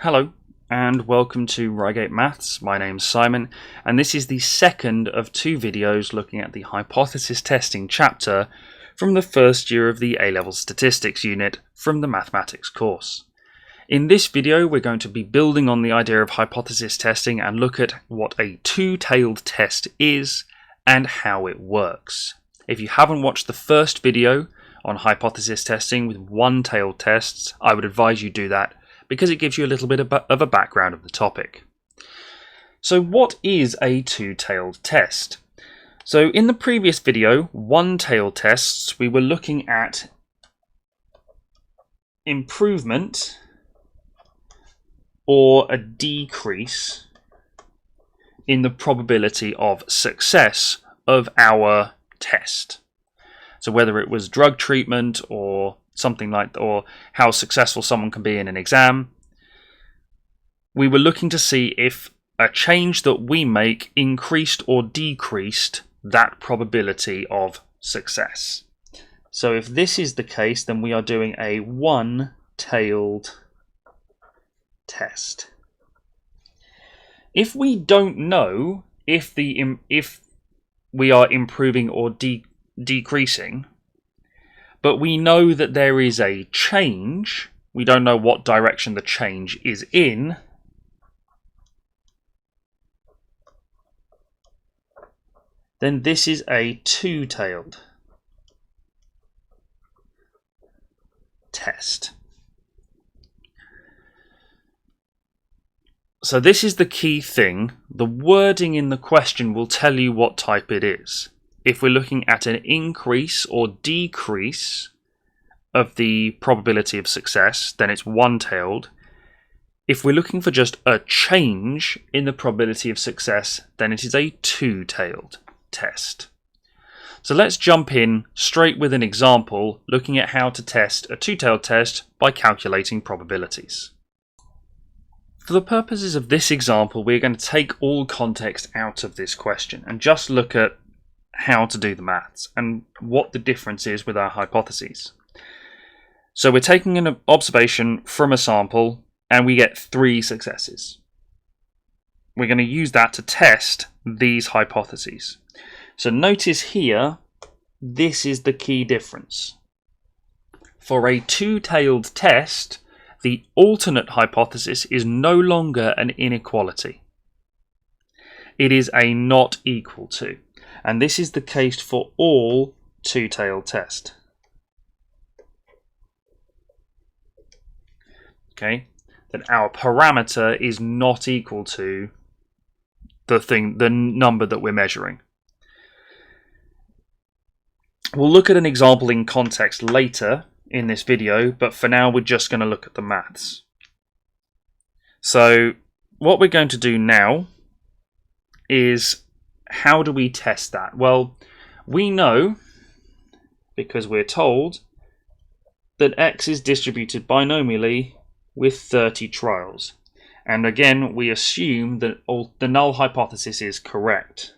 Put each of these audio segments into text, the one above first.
Hello and welcome to Reigate Maths. My name's Simon and this is the second of two videos looking at the hypothesis testing chapter from the first year of the A-level statistics unit from the mathematics course. In this video we're going to be building on the idea of hypothesis testing and look at what a two-tailed test is and how it works. If you haven't watched the first video on hypothesis testing with one-tailed tests, I would advise you do that, because it gives you a little bit of a background of the topic. So what is a two-tailed test? So in the previous video, one-tailed tests, we were looking at improvement or a decrease in the probability of success of our test. So whether it was drug treatment or something like, or how successful someone can be in an exam, we were looking to see if a change that we make increased or decreased that probability of success. So if this is the case, then we are doing a one-tailed test. If we don't know if we are improving or decreasing, but we know that there is a change, we don't know what direction the change is in, then this is a two-tailed test. So this is the key thing. The wording in the question will tell you what type it is. If we're looking at an increase or decrease of the probability of success, then it's one-tailed. If we're looking for just a change in the probability of success, then it is a two-tailed test. So let's jump in straight with an example looking at how to test a two-tailed test by calculating probabilities. For the purposes of this example, we're going to take all context out of this question and just look at how to do the maths and what the difference is with our hypotheses. So we're taking an observation from a sample and we get 3 successes. We're going to use that to test these hypotheses. So notice here, this is the key difference. For a two-tailed test, the alternate hypothesis is no longer an inequality. It is a not equal to. And this is the case for all two-tailed tests. Okay, that our parameter is not equal to the number that we're measuring. We'll look at an example in context later in this video, but for now we're just going to look at the maths. So what we're going to do now is, how do we test that? Well, we know, because we're told, that X is distributed binomially with 30 trials. And again, we assume that the null hypothesis is correct.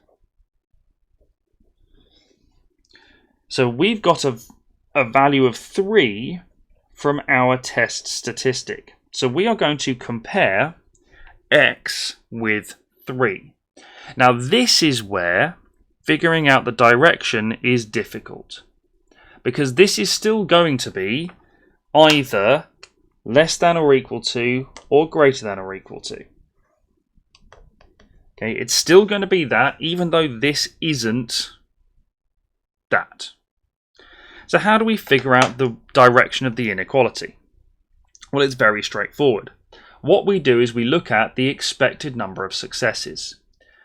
So we've got a value of 3 from our test statistic. So we are going to compare X with 3. Now this is where figuring out the direction is difficult, because this is still going to be either less than or equal to or greater than or equal to. Okay, it's still going to be that, even though this isn't that. So how do we figure out the direction of the inequality? Well, it's very straightforward. What we do is we look at the expected number of successes.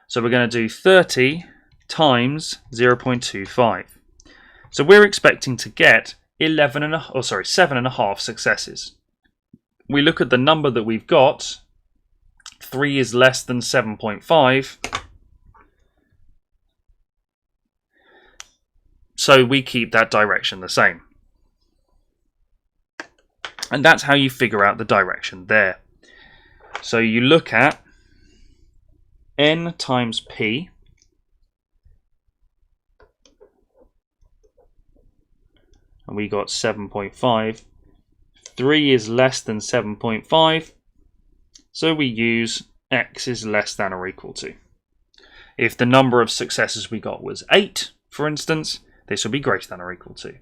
So we're going to do 30 times 0.25. So we're expecting to get 7.5 successes. We look at the number that we've got. 3 is less than 7.5. So we keep that direction the same. And that's how you figure out the direction there. So you look at n times p, and we got 7.5. 3 is less than 7.5, So we use x is less than or equal to. If the number of successes we got was 8, for instance, this will be greater than or equal to.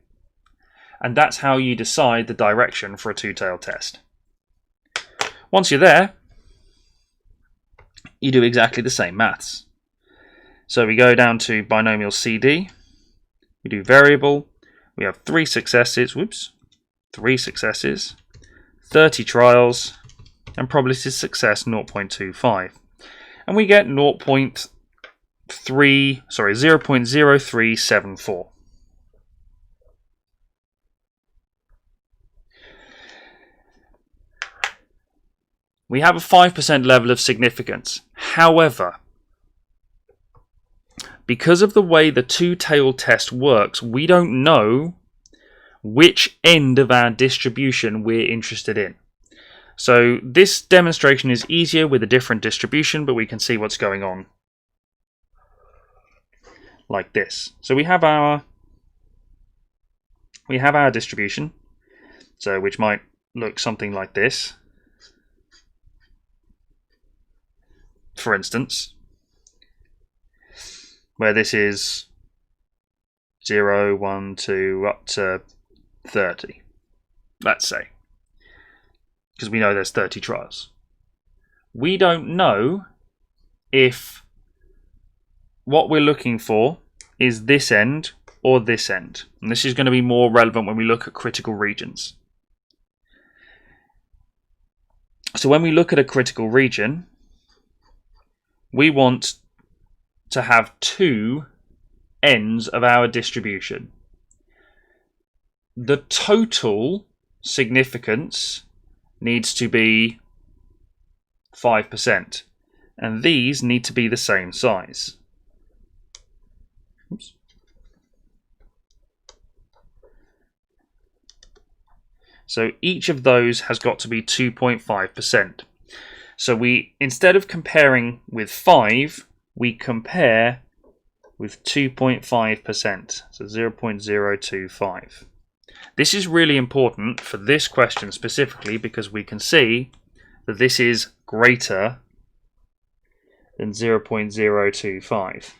And that's how you decide the direction for a two-tailed test. Once you're there, you do exactly the same maths. So we go down to binomial CD, we do variable, we have 3 successes, 30 trials, and probability of success 0.25. And we get 0.0374. We have a 5% level of significance. However, because of the way the two-tailed test works, we don't know which end of our distribution we're interested in. So this demonstration is easier with a different distribution, but we can see what's going on like this. So we have our distribution, so which might look something like this. For instance, where this is 0, 1, 2, up to 30, let's say, because we know there's 30 trials. We don't know if what we're looking for is this end or this end. And this is going to be more relevant when we look at critical regions. So when we look at a critical region, we want to have 2 ends of our distribution. The total significance needs to be 5%, and these need to be the same size. Oops. So each of those has got to be 2.5%. So we, instead of comparing with 5, we compare with 2.5%, so 0.025. This is really important for this question specifically because we can see that this is greater than 0.025.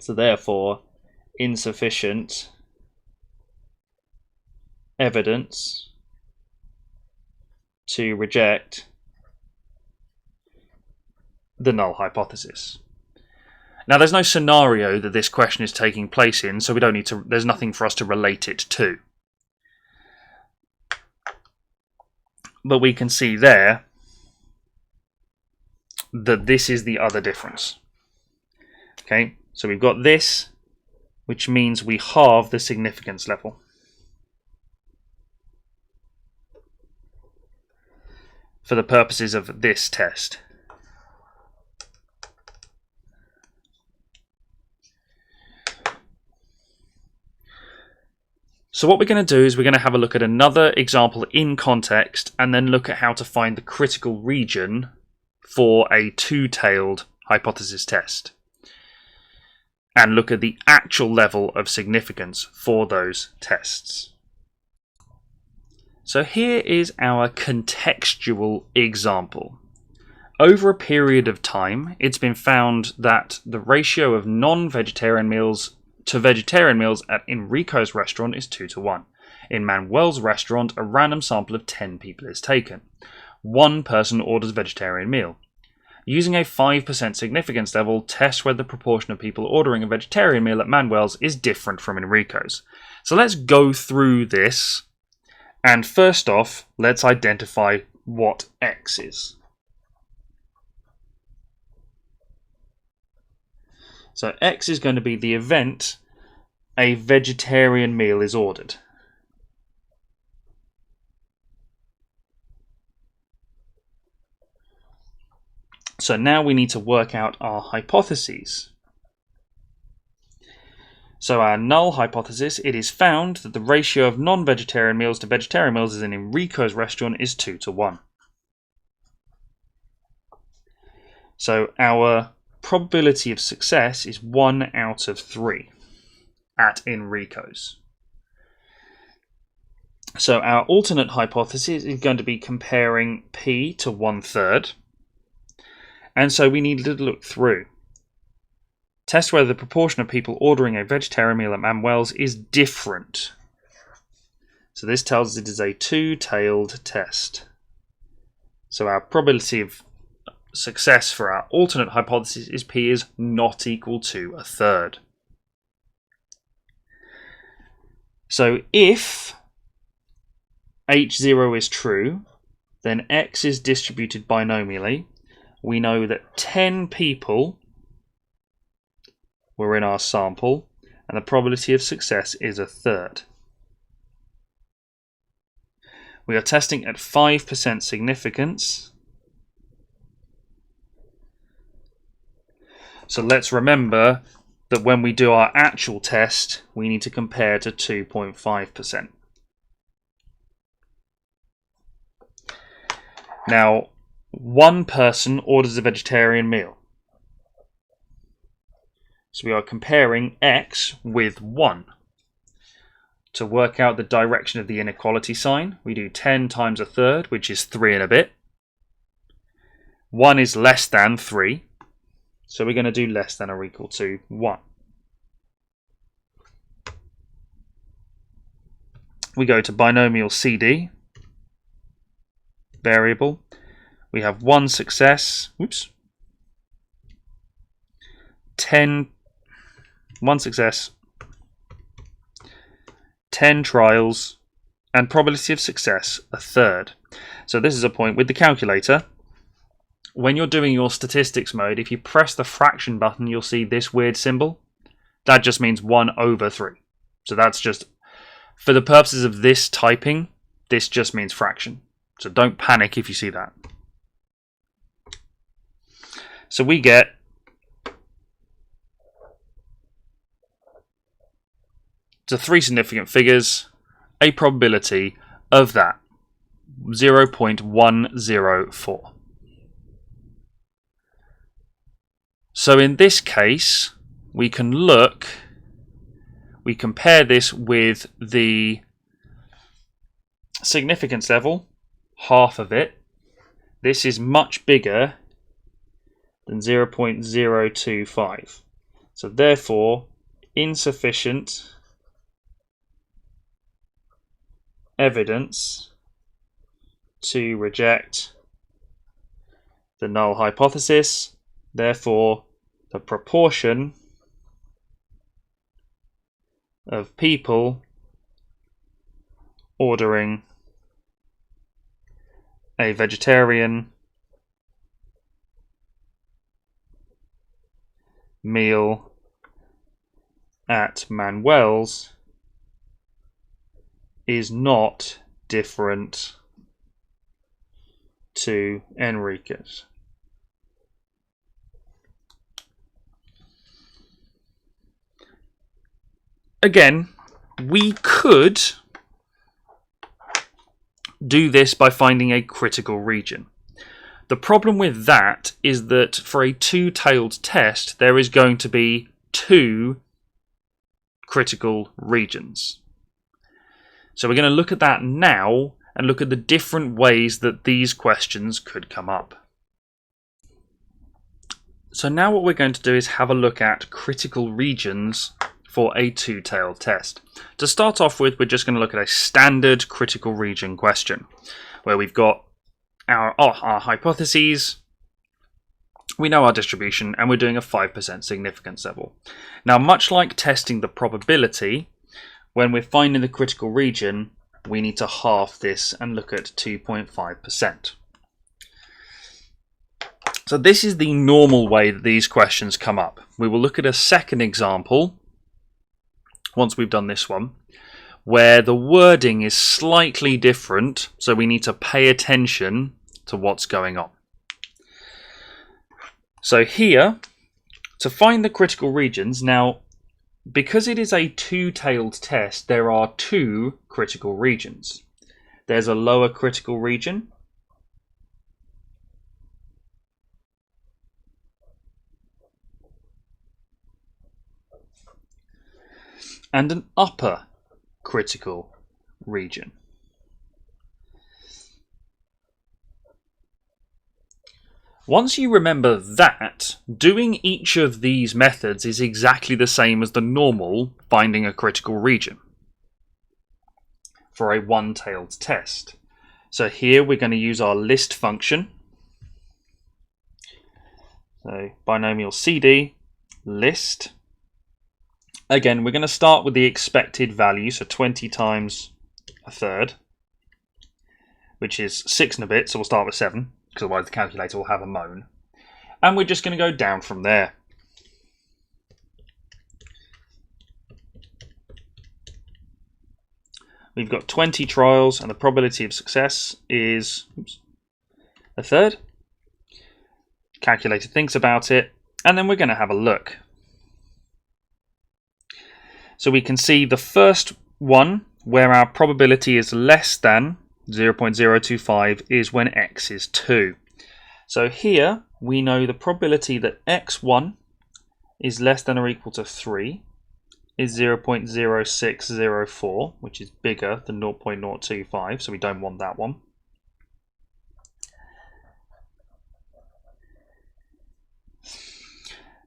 So therefore, insufficient evidence to reject the null hypothesis. Now, there's no scenario that this question is taking place in, so we don't need to. There's nothing for us to relate it to. But we can see there that this is the other difference. Okay, so we've got this, which means we halve the significance level. For the purposes of this test. So what we're going to do is we're going to have a look at another example in context and then look at how to find the critical region for a two-tailed hypothesis test. And look at the actual level of significance for those tests. So here is our contextual example. Over a period of time, it's been found that the ratio of non-vegetarian meals to vegetarian meals at Enrico's restaurant is 2:1. In Manuel's restaurant, a random sample of 10 people is taken. One person orders a vegetarian meal. Using a 5% significance level, test whether the proportion of people ordering a vegetarian meal at Manuel's is different from Enrico's. So let's go through this, and first off, let's identify what X is. So X is going to be the event a vegetarian meal is ordered. So now we need to work out our hypotheses. So our null hypothesis, it is found that the ratio of non-vegetarian meals to vegetarian meals in Enrico's restaurant is 2:1. So our probability of success is 1 out of 3 at Enrico's. So our alternate hypothesis is going to be comparing P to 1/3. And so we need to look through. Test whether the proportion of people ordering a vegetarian meal at Manuel's is different. So this tells us it is a two-tailed test. So our probability of success for our alternate hypothesis is P is not equal to 1/3. So if H0 is true, then X is distributed binomially. We know that 10 people were in our sample, and the probability of success is 1/3. We are testing at 5% significance. So let's remember that when we do our actual test, we need to compare to 2.5%. Now, one person orders a vegetarian meal. So we are comparing X with 1. To work out the direction of the inequality sign, we do 10 times 1/3, which is 3 and a bit. 1 is less than 3, so we're going to do less than or equal to 1. We go to binomial CD, variable. We have 1 success, 1 success, 10 trials, and probability of success 1/3. So this is a point with the calculator. When you're doing your statistics mode, if you press the fraction button, you'll see this weird symbol. That just means 1/3. So that's just, for the purposes of this typing, this just means fraction. So don't panic if you see that. So we get to 3 significant figures, a probability of that 0.104. So in this case, we compare this with the significance level, half of it. This is much bigger than 0.025. So therefore, insufficient evidence to reject the null hypothesis. Therefore, the proportion of people ordering a vegetarian meal at Manuel's is not different to Enrique's. Again, we could do this by finding a critical region. The problem with that is that for a two-tailed test, there is going to be 2 critical regions. So we're going to look at that now and look at the different ways that these questions could come up. So now what we're going to do is have a look at critical regions for a two-tailed test. To start off with, we're just going to look at a standard critical region question, where we've got our hypotheses, we know our distribution, and we're doing a 5% significance level. Now, much like testing the probability, when we're finding the critical region, we need to half this and look at 2.5%. So this is the normal way that these questions come up. We will look at a second example once we've done this one, where the wording is slightly different, so we need to pay attention to what's going on. So here, to find the critical regions, now, because it is a two-tailed test, there are 2 critical regions. There's a lower critical region and an upper critical region. Once you remember that, doing each of these methods is exactly the same as the normal finding a critical region for a one-tailed test. So here we're going to use our list function. So binomial CD, list. Again, we're going to start with the expected value, so 20 times a third, which is 6 and a bit, so we'll start with 7, because otherwise the calculator will have a moan. And we're just going to go down from there. We've got 20 trials, and the probability of success is a third. Calculator thinks about it, and then we're going to have a look. So we can see the first one, where our probability is less than 0.025, is when x is 2. So here we know the probability that x1 is less than or equal to 3 is 0.0604, which is bigger than 0.025, so we don't want that one.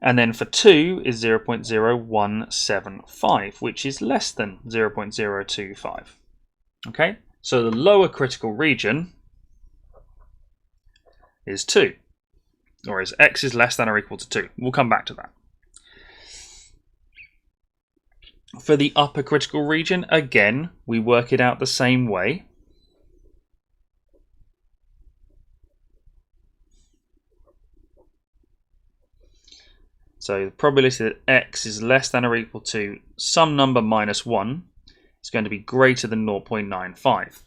And then for 2 is 0.0175, which is less than 0.025. Okay, so the lower critical region is 2, or is x is less than or equal to 2. We'll come back to that. For the upper critical region, again, we work it out the same way. So the probability that x is less than or equal to some number minus 1 is going to be greater than 0.95.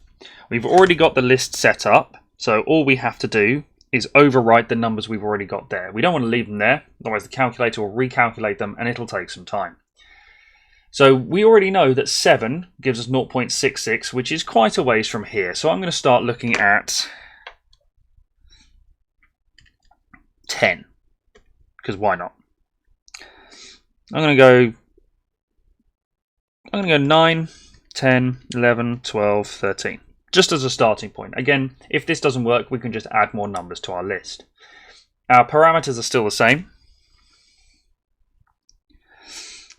We've already got the list set up, so all we have to do is overwrite the numbers we've already got there. We don't want to leave them there, otherwise the calculator will recalculate them and it'll take some time. So we already know that 7 gives us 0.66, which is quite a ways from here. So I'm going to start looking at 10, because why not? I'm going to go 9, 10, 11, 12, 13, just as a starting point. Again, if this doesn't work, we can just add more numbers to our list. Our parameters are still the same.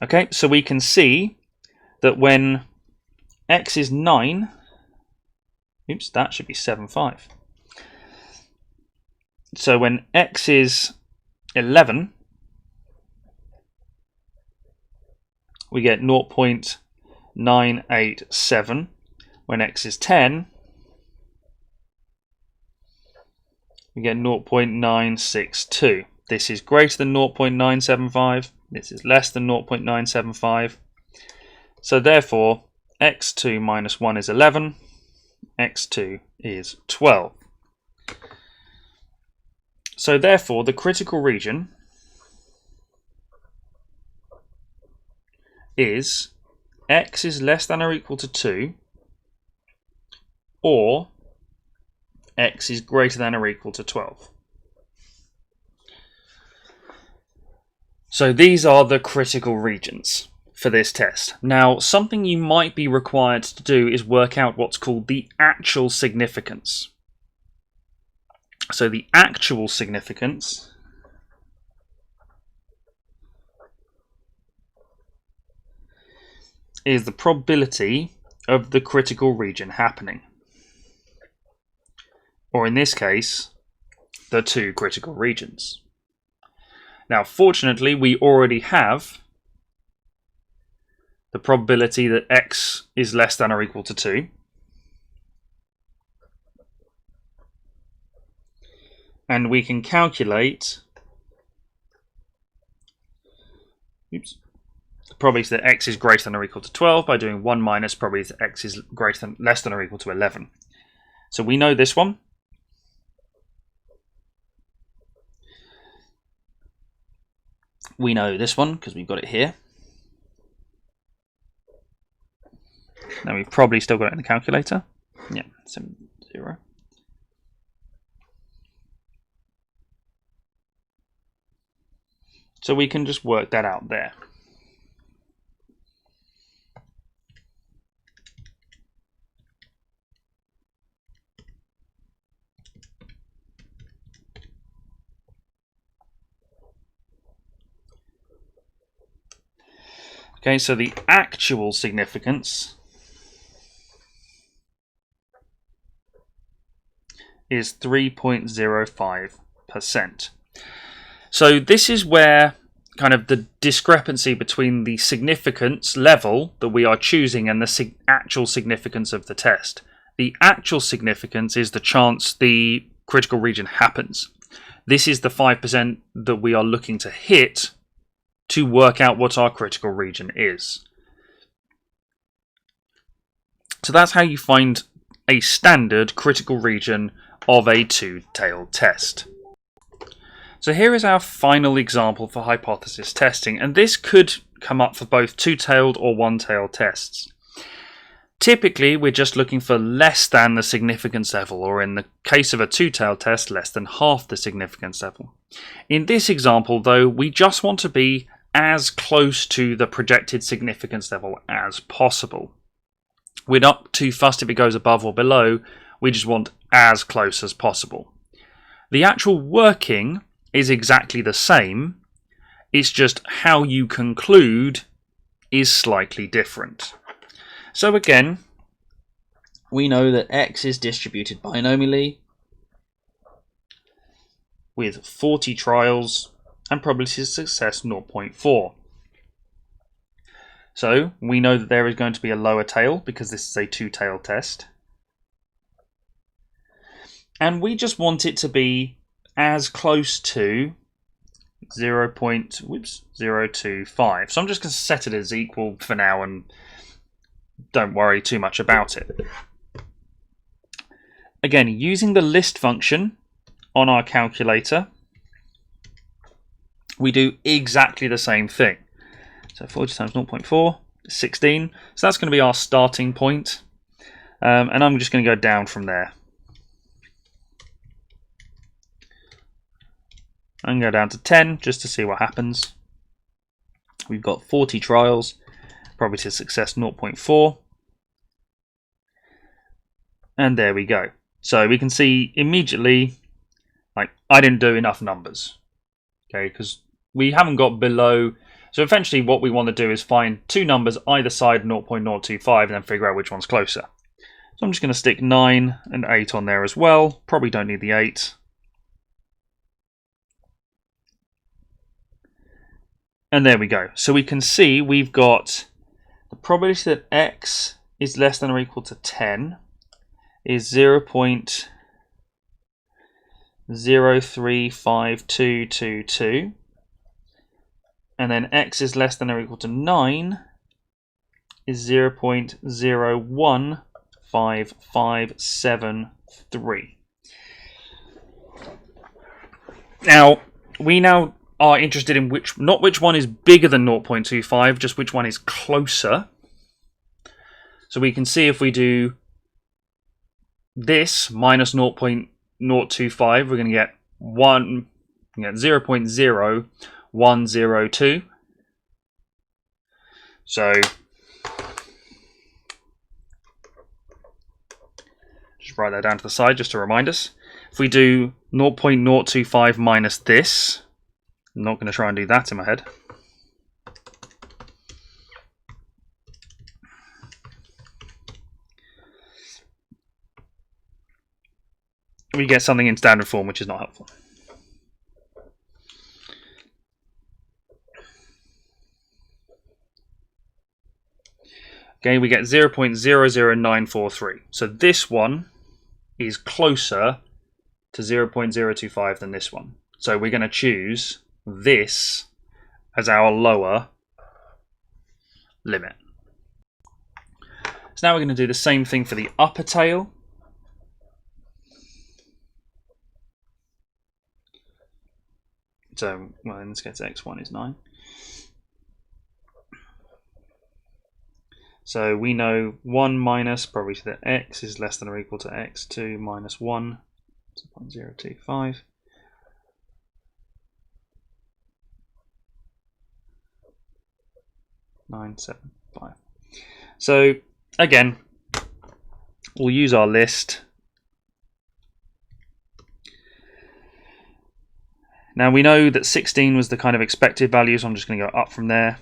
Okay, so we can see that when x is 9, oops, that should be 7.5. So when x is 11, we get 0.987. When x is 10, we get 0.962. This is greater than 0.975. This is less than 0.975. So therefore, x2 minus 1 is 11. x2 is 12. So therefore, the critical region is x is less than or equal to 2, or x is greater than or equal to 12. So these are the critical regions for this test. Now, something you might be required to do is work out what's called the actual significance. So the actual significance is the probability of the critical region happening. Or in this case, the two critical regions. Now, fortunately, we already have the probability that x is less than or equal to 2. And we can calculate the probability that x is greater than or equal to 12 by doing 1 minus probability that x is less than or equal to 11. So we know this one. We know this one because we've got it here. Now we've probably still got it in the calculator. Yeah, 7, 0. So we can just work that out there. Okay, so the actual significance is 3.05%. So this is where kind of the discrepancy between the significance level that we are choosing and the actual significance of the test. The actual significance is the chance the critical region happens. This is the 5% that we are looking to hit to work out what our critical region is. So that's how you find a standard critical region of a two-tailed test. So here is our final example for hypothesis testing, and this could come up for both two-tailed or one-tailed tests. Typically, we're just looking for less than the significance level, or in the case of a two-tailed test, less than half the significance level. In this example, though, we just want to be as close to the projected significance level as possible. We're not too fussed if it goes above or below, we just want as close as possible. The actual working is exactly the same, it's just how you conclude is slightly different. So again, we know that x is distributed binomially with 40 trials and probability of success 0.4. So we know that there is going to be a lower tail because this is a two-tailed test. And we just want it to be as close to 0.025. So I'm just going to set it as equal for now and don't worry too much about it. Again, using the list function on our calculator, we do exactly the same thing. So 40 times 0.4 is 16. So that's going to be our starting point. And I'm just going to go down from there. I'm going to go down to 10 just to see what happens. We've got 40 trials, probability of success 0.4. And there we go. So we can see immediately, like, I didn't do enough numbers. Okay, because we haven't got below. So eventually what we want to do is find two numbers either side 0.025 and then figure out which one's closer. So I'm just going to stick 9 and 8 on there as well. Probably don't need the 8. And there we go. So we can see we've got the probability that x is less than or equal to 10 is 0.035222. And then x is less than or equal to 9 is 0.015573. Now, we are interested in not which one is bigger than 0.25, just which one is closer. So we can see if we do this minus 0.025, we're going to get 0.0102. So just write that down to the side just to remind us. If we do 0.025 minus this, I'm not going to try and do that in my head. We get something in standard form, which is not helpful. Okay, we get 0.00943. So this one is closer to 0.025 than this one. So we're going to choose this as our lower limit. So now we're going to do the same thing for the upper tail. So, well, in this case, x1 is 9. So we know 1 minus probability that x is less than or equal to x2 minus 1, 0.025. So again, we'll use our list. Now we know that 16 was the kind of expected value, so I'm just going to go up from there.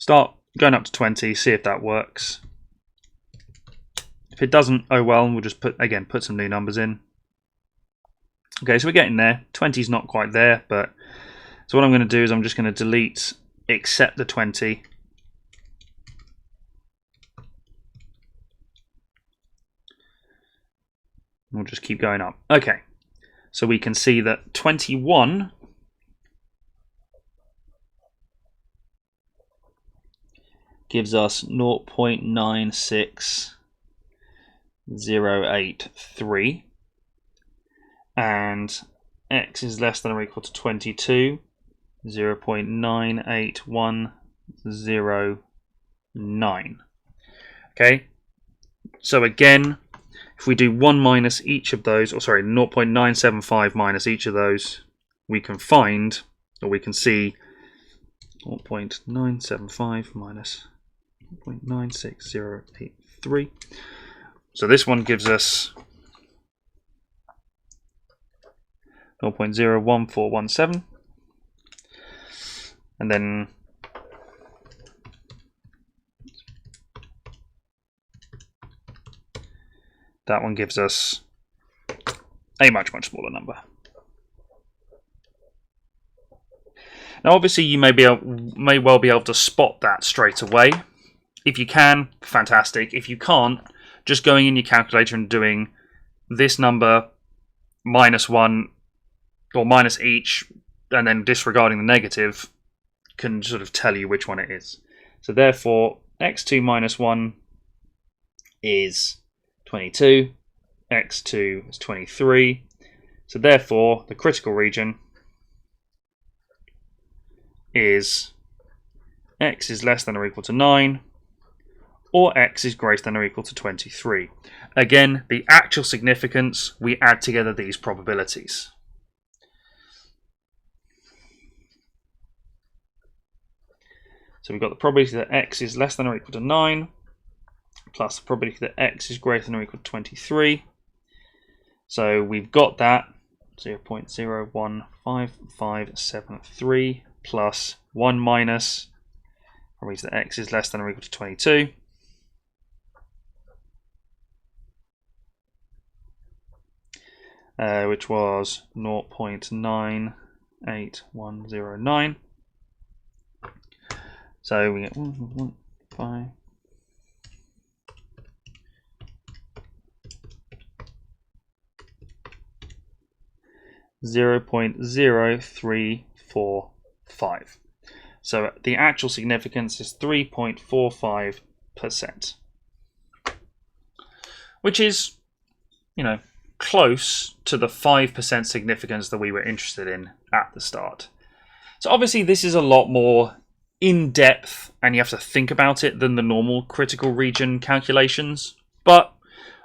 start going up to 20, see if that works. If it doesn't, oh well, we'll just put some new numbers in. Okay, so we're getting there. 20 is not quite there, but so what I'm going to do is I'm just going to delete except the 20. We'll just keep going up. Okay, so we can see that 21 gives us 0.96083, and x is less than or equal to 22, 0.981009. Okay, so again, if we do 1 minus each of those, or sorry, 0.975 minus each of those, we can find, or we can see 0.975 minus 0.96083. So this one gives us 0.01417, and then that one gives us a much smaller number. Now obviously you may well be able to spot that straight away. If you can, fantastic. If you can't, just going in your calculator and doing this number minus 1 or minus each and then disregarding the negative can sort of tell you which one it is. So therefore x2 minus 1 is 22, x2 is 23. So therefore the critical region is x is less than or equal to 9, or x is greater than or equal to 23. Again, the actual significance, we add together these probabilities. So we've got the probability that x is less than or equal to 9, plus the probability that x is greater than or equal to 23. So we've got that 0.015573 plus 1 minus probability that x is less than or equal to 22. Which was 0.98109. So we get 1.5. 0.0345. So the actual significance is 3.45%, which is, close to the 5% significance that we were interested in at the start. So obviously this is a lot more in-depth and you have to think about it than the normal critical region calculations, but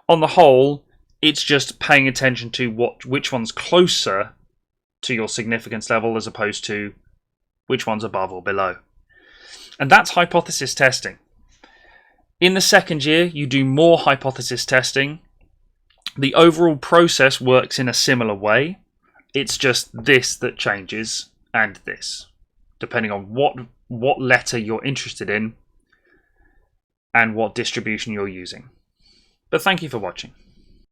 on the whole it's just paying attention to which one's closer to your significance level as opposed to which one's above or below. And that's hypothesis testing. In the second year you do more hypothesis testing. The overall process works in a similar way. It's just this that changes and this, depending on what letter you're interested in and what distribution you're using. But thank you for watching.